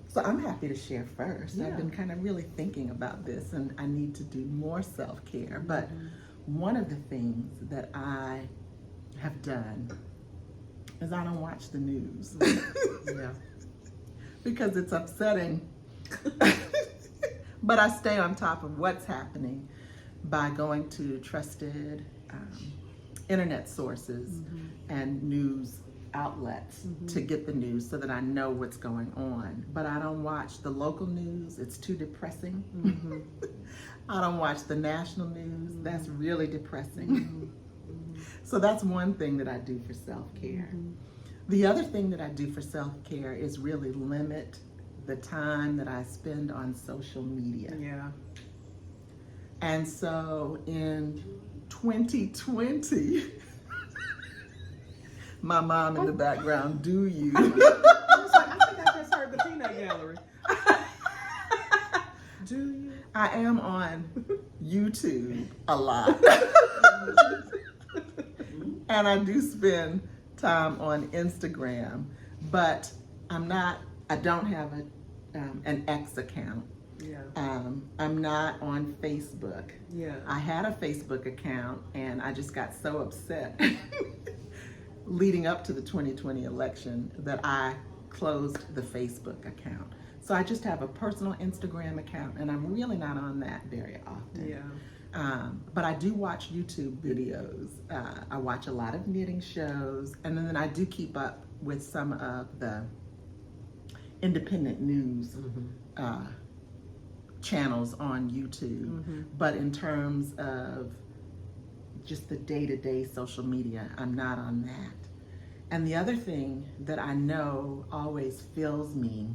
Speaker 2: So I'm happy to share first.
Speaker 1: Yeah.
Speaker 2: I've been kind of really thinking about this, and I need to do more self-care. But one of the things that I have done is I don't watch the news.
Speaker 1: Yeah.
Speaker 2: Because it's upsetting. But I stay on top of what's happening by going to trusted internet sources and news outlets to get the news so that I know what's going on. But I don't watch the local news, it's too depressing. I don't watch the national news, that's really depressing. So that's one thing that I do for self-care. The other thing that I do for self-care is really limit the time that I spend on social media.
Speaker 1: Yeah.
Speaker 2: And so in 2020, my mom in the background, do you?
Speaker 1: I was like, I think I just heard the peanut gallery. Do you?
Speaker 2: I am on YouTube a lot. And I do spend time on Instagram, but I don't have an X account.
Speaker 1: Yeah.
Speaker 2: I'm not on Facebook.
Speaker 1: Yeah.
Speaker 2: I had a Facebook account and I just got so upset leading up to the 2020 election that I closed the Facebook account. So I just have a personal Instagram account and I'm really not on that very often.
Speaker 1: Yeah.
Speaker 2: But I do watch YouTube videos. I watch a lot of knitting shows, and then I do keep up with some of the independent news channels on YouTube. But in terms of just the day-to-day social media, I'm not on that. And the other thing that I know always fills me,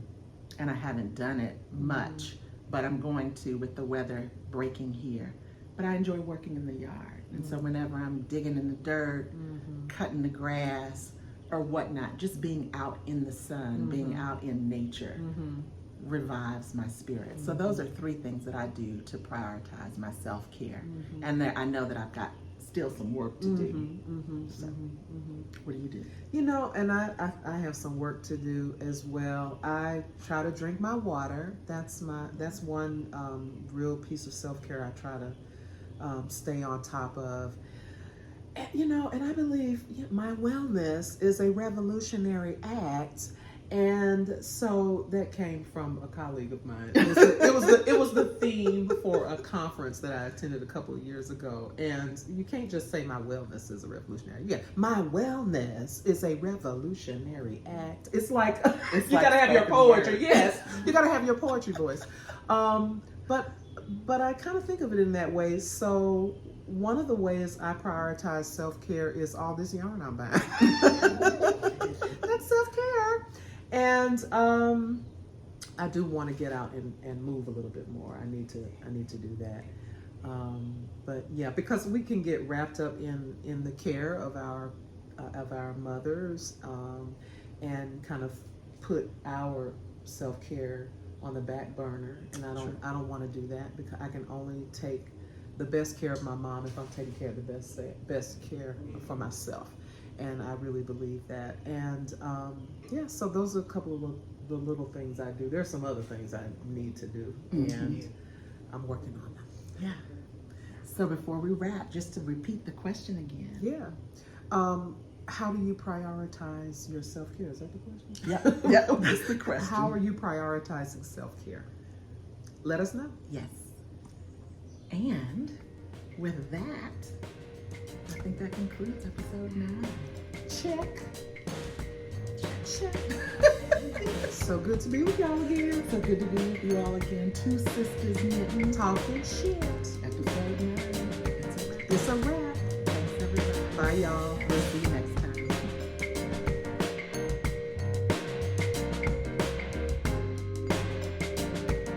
Speaker 2: and I haven't done it much, but I'm going to with the weather breaking here. But I enjoy working in the yard. And so whenever I'm digging in the dirt, cutting the grass or whatnot, just being out in the sun, being out in nature revives my spirit. So those are three things that I do to prioritize my self-care. And I know that I've got still some work to do. So what do you do?
Speaker 1: You know, and I have some work to do as well. I try to drink my water. That's one real piece of self-care I try to stay on top of. And, you know, and I believe my wellness is a revolutionary act. And so that came from a colleague of mine. It was the theme for a conference that I attended a couple of years ago. And you can't just say my wellness is a revolutionary. Yeah, my wellness is a revolutionary act. It's like you gotta have your poetry. Yes, you gotta have your poetry voice. But I kind of think of it in that way. So one of the ways I prioritize self-care is all this yarn I'm buying. That's self-care. And I do want to get out and move a little bit more. I need to do that. But yeah, because we can get wrapped up in the care of our mothers and kind of put our self-care on the back burner, and I don't want to do that, because I can only take the best care of my mom if I'm taking care of the best care for myself. And I really believe that. And yeah, so those are a couple of the little things I do. There's some other things I need to do, and I'm working on them.
Speaker 2: Yeah. So before we wrap, just to repeat the question again.
Speaker 1: Yeah. How do you prioritize your self-care? Is that the question?
Speaker 2: Yeah, that's the question.
Speaker 1: How are you prioritizing self-care? Let us know.
Speaker 2: Yes. And with that, I think that concludes episode 9.
Speaker 1: Check. So good to be with y'all again.
Speaker 2: So good to be with you all again. 2 Sistahs Knittin
Speaker 1: Talkin shit.
Speaker 2: Episode 9.
Speaker 1: It's a wrap.
Speaker 2: Thanks, everybody.
Speaker 1: Bye, y'all.